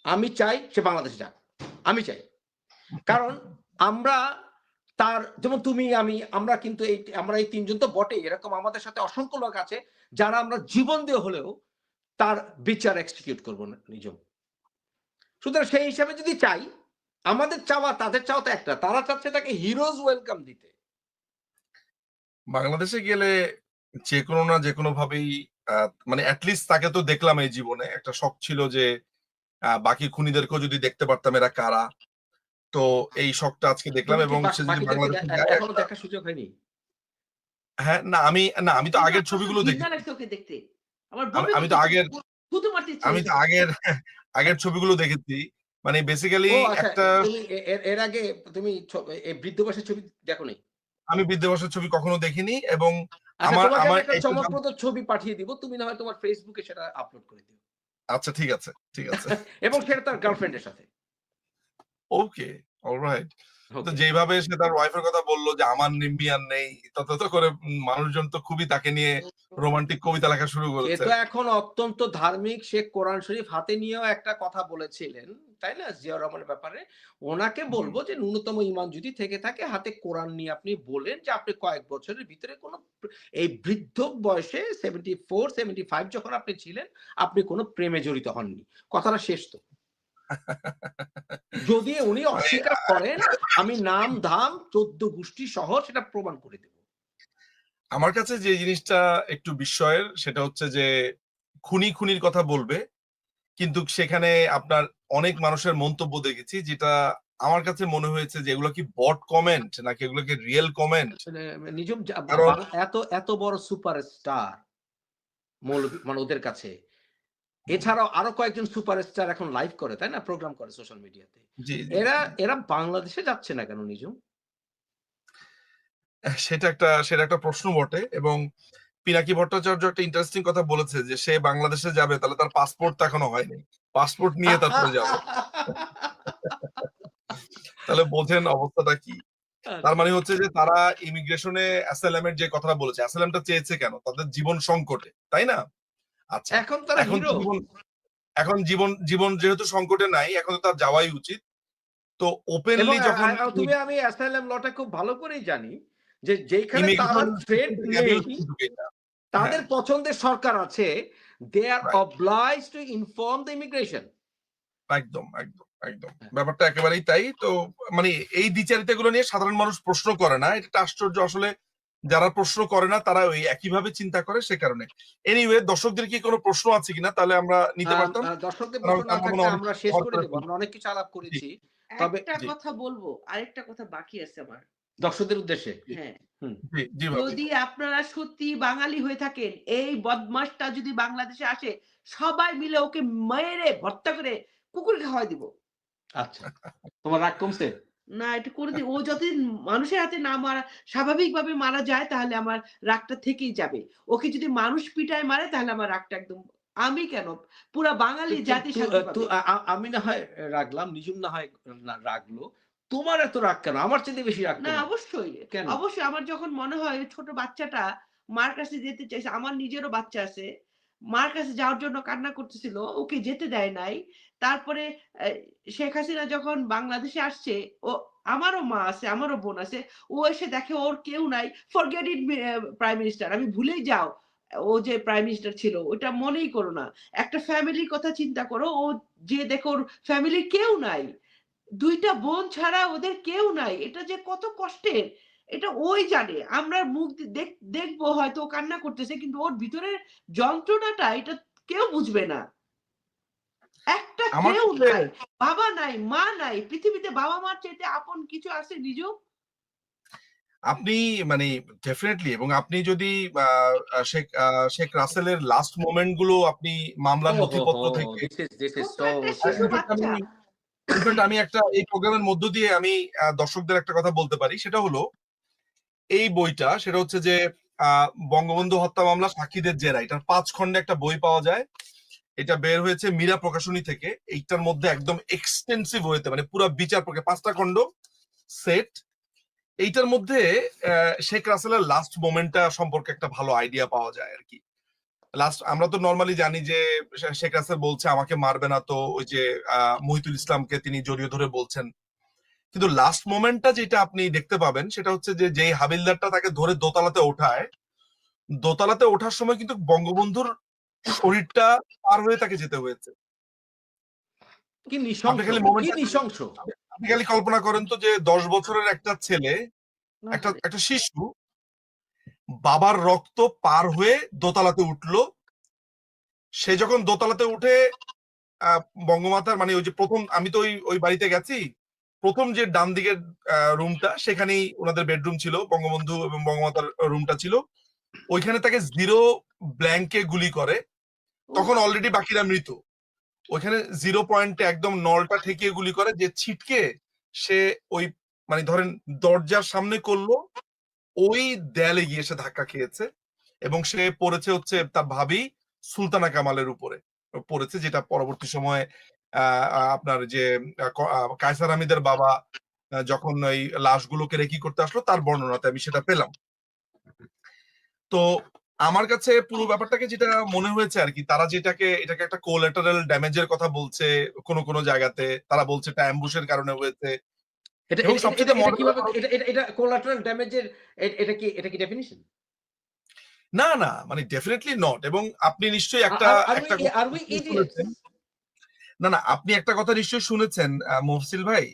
আমি চাই সে বাংলাদেশে যাক। আমি চাই। কারণ আমরা তার যেমন তুমি আমি আমরা কিন্তু আমরা এই ৩ জন তো বটেই। এরকম আমাদের সাথে অসংখ্য লোক আছে যারা আমরা জীবন দিয়ে হলেও তার বিচার এক্সিকিউট করব না নিজম। সুতরাং সেই হিসাবে যদি চাই, আমাদের চাওয়া তাদের চাওয়া তো একটা। তারা চাচ্ছে তাকে হিরোজ ওয়েলকাম দিতে। বাংলাদেশে গেলে যেকোনো না যেকোনো ভাবেই মানে এট লিস্ট তাকে তো দেখলাম এই জীবনে। একটা শখ ছিল যে বাকি খুনিদেরকেও যদি দেখতে পারতাম এরা কারা। তো এই শখটা আজকে দেখলাম তুমি কি এবং সে যদি বাকিদেরকে বাংলাদেশে যায় এখনো একটা দেখার সুযোগ হয়নি? হ্যাঁ, আমি তো কিন্তু আগের আমার তো ছবিগুলো ঘৃণা দেখেছি। লাগছে ওকে দেখতে। আমার আমি বমি আমি তো করতেছে। আগের থুতু মারতে ইচ্ছে আমি তো হয়েছে। আগের ছবিগুলো দেখেছি। মানে বেসিক্যালি ও আচ্ছা, একটা তুমি এর আগে তুমি এই বৃদ্ধ বয়সের ছবি দেখোনি? আমি বিদ্যাবাসের ছবি কখনো দেখিনি এবং আচ্ছা, আমার তোমাকে আমি আমার একটা এটা চমকপ্রদ ছবি পাঠিয়ে দিব। তুমি না হয় তোমার Facebook এ সেটা আপলোড করে দিও। আচ্ছা ঠিক আছে, ঠিক আছে। এবং সেটা তার গার্লফ্রেন্ড এর সাথে। ওকে, অলরাইট। তো ওকে। যেইভাবে সে তার ওয়াইফ এর কথা বলল যে আমার নিম্মি আর নেই, তত করে মানুষজন তো খুবই তাকে নিয়ে রোমান্টিক কবিতা লেখা শুরু সে করেছে। তো এখন অত্যন্ত ধার্মিক। সে কোরআন শরীফ হাতে নিয়েও একটা কথা বলেছিলেন। তাই না? জিয়াউর রহমানের ব্যাপারে। উনাকে হুম। বলব যে ন্যূনতম ঈমান যদি থেকে থাকে হাতে কোরআন নিয়ে আপনি বলেন যে আপনি কয়েক বছরের ভিতরে কোন এই বৃদ্ধ বয়সে 74, 75 যখন আপনি ছিলেন, আপনি কোন প্রেমে জড়িত হননি। কথাটা শেষ তো। যদি উনি মানে অস্বীকার করেন, আমি নাম-ধাম ১৪ গোষ্ঠী সহ সেটা প্রমাণ করে দেব। আমার কাছে যে জিনিসটা একটু বিস্ময়ের সেটা হচ্ছে যে খুনির কথা বলবে। কিন্তু সেখানে আপনার অনেক মানুষের মন্তব্য দেখেছি যেটা আমার কাছে মনে হয়েছে যে এগুলো কি বট কমেন্ট নাকি এগুলো কি রিয়াল কমেন্ট? আসলে নিজম কারণ এত বড় সুপারস্টার মানে ওদের কাছে। এছাড়াও আরো কয়েকজন সুপারস্টার এখন লাইভ করে, তাই না? প্রোগ্রাম করে সোশ্যাল মিডিয়াতে। জি, জি, এরা জি। এরা বাংলাদেশে যাচ্ছে না কেন নিজম? সেটা একটা প্রশ্ন বটে এবং পিনাকি ভট্টাচার্য একটা ইন্টারেস্টিং কথা বলেছে যে সে বাংলাদেশে যাবে তাহলে তার পাসপোর্ট তো এখনো হয়নি। পাসপোর্ট নিয়ে তারপরে যাবে। তাহলে বোঝেন অবস্থাটা কি। তার আচ্ছা। মানে হচ্ছে যে তারা ইমিগ্রেশনে অ্যাসাইলাম এর যে কথাটা বলেছে, অ্যাসাইলামটা চেয়েছে কেন? তাদের জীবন সংকটে, তাই না? আচ্ছা। এখন তারা এখন তো হিরো। জীবন যেহেতু সংকটে নাই, এখন তো তার যাওয়াই উচিত। তো এবং ওপেনলি যখন আমি অ্যাসাইলাম লটা খুব ভালো করেই জানি যে যেখানে তারা ইমিগ্রেশন থ্রেট সিস্টেম থেকে আমি নেই, হচ্ছে ঢুকেই না। হ্যাঁ, তাদের পছন্দের সরকার আছে। দে আর right. obliged to inform the immigration. একদম। ব্যাপারটা একেবারেই তাই। তো মানে এই দ্বিচারিতাগুলো নিয়ে সাধারণ মানুষ প্রশ্ন করে না। এটা একটা আশ্চর্য আসলে যারা প্রশ্ন করে না তারা ওই একইভাবে চিন্তা করে সে কারণে। এনিওয়ে দর্শকদের কি কোনো প্রশ্ন আছে কিনা? তাহলে আমরা নিতে পারতাম। দর্শকদের কারণ প্রশ্ন না আমরা মনে থাকলে হয় অনেক আমরা কিছু শেষ কভার করে করে দেব। ফেলছি। আমরা অনেক কিছু আলাপ জি, করেছি। তবে একটা জি, কথা বলবো, আরেকটা কথা বাকি আছে আমার। দর্শকদের উদ্দেশ্যে। জি, হ্যাঁ। হুম। জি ভাবি। যদি আপনারা সত্যি বাঙালি হয়ে থাকেন, এই বদমাশটা যদি বাংলাদেশে আসে, সবাই মিলে ওকে মেরে ভর্তা করে কুকুরকে খাওয়ায় দিব। আচ্ছা। তোমার রাগ কমছে? না এটা করে দিন। ও যতদিন মানুষের হাতে না মারা স্বাভাবিকভাবে মারা যায় তাহলে আমার রাগটা থেকেই যাবে। ওকে যদি মানুষ পিটায় মারে তাহলে আমার রাগটা একদম আমি কেন পুরা তু বাঙালি তু জাতি তু শান্তি তু পাবে। আমি না হয় রাগলাম, নিজুম না হয় রাগলো। তোমার এত রাগ কেন? আমার চাইতে বেশি রাগ না তোমার। অবশ্যই। কেন? অবশ্যই আমার যখন মনে হয় ওই ছোট বাচ্চাটা মার কাছে যেতে চাইছে, আমার নিজেরও বাচ্চা আছে। মার কাছে যাওয়ার জন্য কান্না করতেছিল। ওকে যেতে দেয় নাই। তারপরে শেখ হাসিনা যখন বাংলাদেশে আসছে, ও আমারও মা আছে, আমারও বোন আছে। ও এসে দেখে ওর কেউ নাই। Forget it prime minister. আমি ভুলেই যাও। ও যে প্রাইম মিনিস্টার ছিল ওইটা মনেই করো না। একটা ফ্যামিলির কথা চিন্তা করো। ও যেয়ে দেখে ওর ফ্যামিলির কেউ নাই। ২ টা বোন ছাড়া ওদের কেউ নাই। এটা যে কত কষ্টের, এটা ওই জানে। আমরা মুখ দেখবো হয়তো ও কান্না করতেছে কিন্তু ওর ভিতরের যন্ত্রণাটা এটা কেউ বুঝবে না। একটা আমার কেউ কাছে নাই। বাবা নাই, মা নাই। পৃথিবীতে বাবা-মার চাইতে আপন কিছু আছে নিজু? আপনি মানে ডেফিনিটলি এবং আপনি যদি আ আ শেখ শেখ রাসেলের লাস্ট মোমেন্ট গুলো আপনি মামলার ওহোহো! নথিপত্র থেকে দিস ইজ ও তো সো একটা শিশু স্যাড। ইনফেক্ট বাচ্চা। আমি একটা এই প্রোগ্রামের মধ্য দিয়ে আমি দর্শকদের একটা কথা বলতে পারি। সেটা হলো এই বইটা সেটা হচ্ছে যে আ বঙ্গবন্ধু হত্যা মামলা সাক্ষীদের জেরা। এটার ৫ খন্ডে একটা বই পাওয়া যায়। এটা বের হয়েছে মীরা প্রকাশনী থেকে। এইটার মধ্যে একদম এক্সটেনসিভ ওয়েতে মানে পুরা বিচার প্রক্রিয়া ৫ টা খন্ড সেট। এইটার মধ্যে শেখ রাসেলের লাস্ট মোমেন্টটা সম্পর্কে একটা ভালো আইডিয়া পাওয়া যায় আরকি। লাস্ট আমরা তো নর্মালি জানি যে শেখ রাসেল বলছে আমাকে মারবে না, তো ওই যে মহিতুল ইসলামকে তিনি জড়িয়ে ধরে বলছেন। কিন্তু লাস্ট মোমেন্টটা যেটা আপনি দেখতে পাবেন সেটা হচ্ছে যে যেই হাবিলদারটা তাকে ধরে দোতলাতে ওঠায়, দোতলাতে ওঠার সময় কিন্তু বঙ্গবন্ধুর শরীরটা পার হয়ে তাকে যেতে হয়েছে। কি আপনি নৃশংস, খালি কি মোমেন্টটা নৃশংস। আপনি খালি কল্পনা করেন তো যে 10 বছরের একটা ছেলে, একটা শিশু বাবার রক্ত পার হয়ে দোতলাতে উঠলো। সে যখন দোতলাতে উঠে বঙ্গমাতার মানে ওই যে প্রথম, আমি তো ওই বাড়িতে গেছি, প্রথম যে ডান দিকের রুমটা সেখানেই ওনাদের বেডরুম ছিল, বঙ্গবন্ধু এবং বঙ্গমাতার রুমটা ছিল। ওইখানে তাকে জিরো ব্ল্যাঙ্কে গুলি করে, তখন অলরেডি বাকিরা মৃত। ওইখানে 0 পয়েন্টে একদম নলটা ঠেকিয়ে গুলি করে, যে ছিটকে সে ওই মানে ধরেন দরজার সামনে করলো, ওই দেয়ালে গিয়ে সে ধাক্কা খেয়েছে এবং সে পড়েছে হচ্ছে তার ভাবি সুলতানা কামালের উপরে পড়েছে, যেটা পরবর্তী সময়ে আপনার যে কায়সার হামিদের বাবা যখন ওই লাশগুলোকে রেকি করতে আসলো তার বর্ণনাতে আমি সেটা পেলাম। তো আমার কাছে পুরো ব্যাপারটাকে যেটা মনে হয়েছে আর কি, তারা এটাকে একটা কোলাটারাল ড্যামেজের কথা বলছে, কোন জায়গাতে তারা বলছে এটা অ্যাম্বুশের কারণে হয়েছে। এবং সবচেয়ে এটা কোলাটারাল ড্যামেজের এটা কি ডেফিনিশন? না না, মানে ডেফিনেটলি নট। এবং আপনি নিশ্চয়ই না, আপনি একটা কথা নিশ্চয়ই শুনেছেন মহসিল ভাই,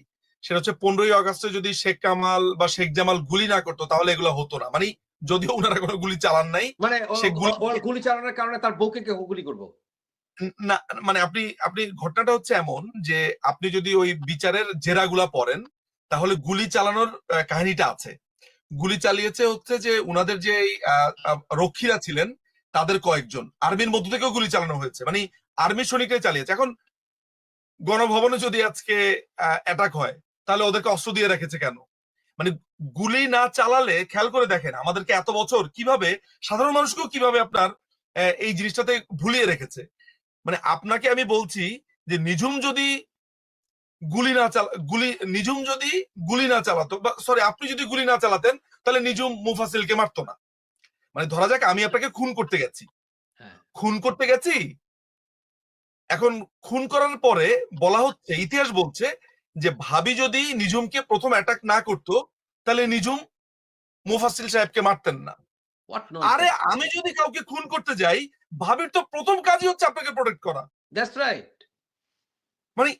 সেটা হচ্ছে 15ই আগস্টে যদি শেখ কামাল বা শেখ জামাল গুলি না করতো তাহলে এগুলো হতো না। মানে যদিও ওনারা কোনো গুলি চালান নাই, মানে গুলি চালানোর কারণে তার বউকে কেউ গুলি করবো না, মানে আপনি ঘটনাটা হচ্ছে এমন যে আপনি যদি ওই বিচারের জেরাগুলা পড়েন তাহলে গুলি চালানোর কাহিনীটা আছে। গুলি চালিয়েছে হচ্ছে যে উনাদের যে রক্ষীরা ছিলেন তাদের কয়েকজন, আর্মির মধ্য থেকেও গুলি চালানো হয়েছে, মানে আর্মির সৈনিকরাই চালিয়েছে। এখন গণভবনে যদি আজকে অ্যাটাক হয় তাহলে ওদেরকে অস্ত্র দিয়ে রেখেছে কেন? মানে গুলি না চালালে, খেয়াল করে দেখেন আমাদেরকে এত বছর কিভাবে, সাধারণ মানুষকেও কিভাবে আপনার এই জিনিসটাতে ভুলিয়ে রেখেছে। মানে আপনাকে আমি বলছি যে নিঝুম যদি গুলি না চালাতো, বা সরি আপনি যদি গুলি না চালাতেন তাহলে নিঝুম মুফাসিলকে মারতো না। মানে ধরা যাক আমি আপনাকে খুন করতে গেছি, এখন খুন করার পরে বলা হচ্ছে, ইতিহাস বলছে যে ভাবি যদি নিঝুমকে প্রথম অ্যাটাক না করতো তাহলে নিঝুম মুফাসিল সাহেবকে মারতেন না। আরে আমি যদি কাউকে খুন করতে যাই, ভাবির তো প্রথম কাজই হচ্ছে আপনাকে প্রোটেক্ট করা। That's right. মানে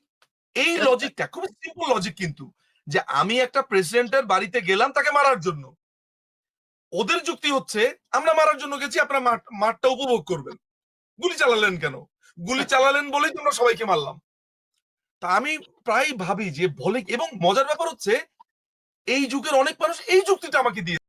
এই লজিকটা খুব সিম্পল লজিক, কিন্তু যে আমি একটা প্রেসিডেন্টের বাড়িতে গেলাম তাকে মারার জন্য, ওদের যুক্তি হচ্ছে আমরা মারার জন্য গেছি, আপনারা মাঠটা উপভোগ করবেন, গুলি চালালেন কেন? গুলি চালালেন বলেই তো আমরা সবাইকে মারলাম। তা আমি প্রায় ভাবি যে বলে, এবং মজার ব্যাপার হচ্ছে এই যুগের অনেক মানুষ এই যুক্তিটা আমাকে দিয়ে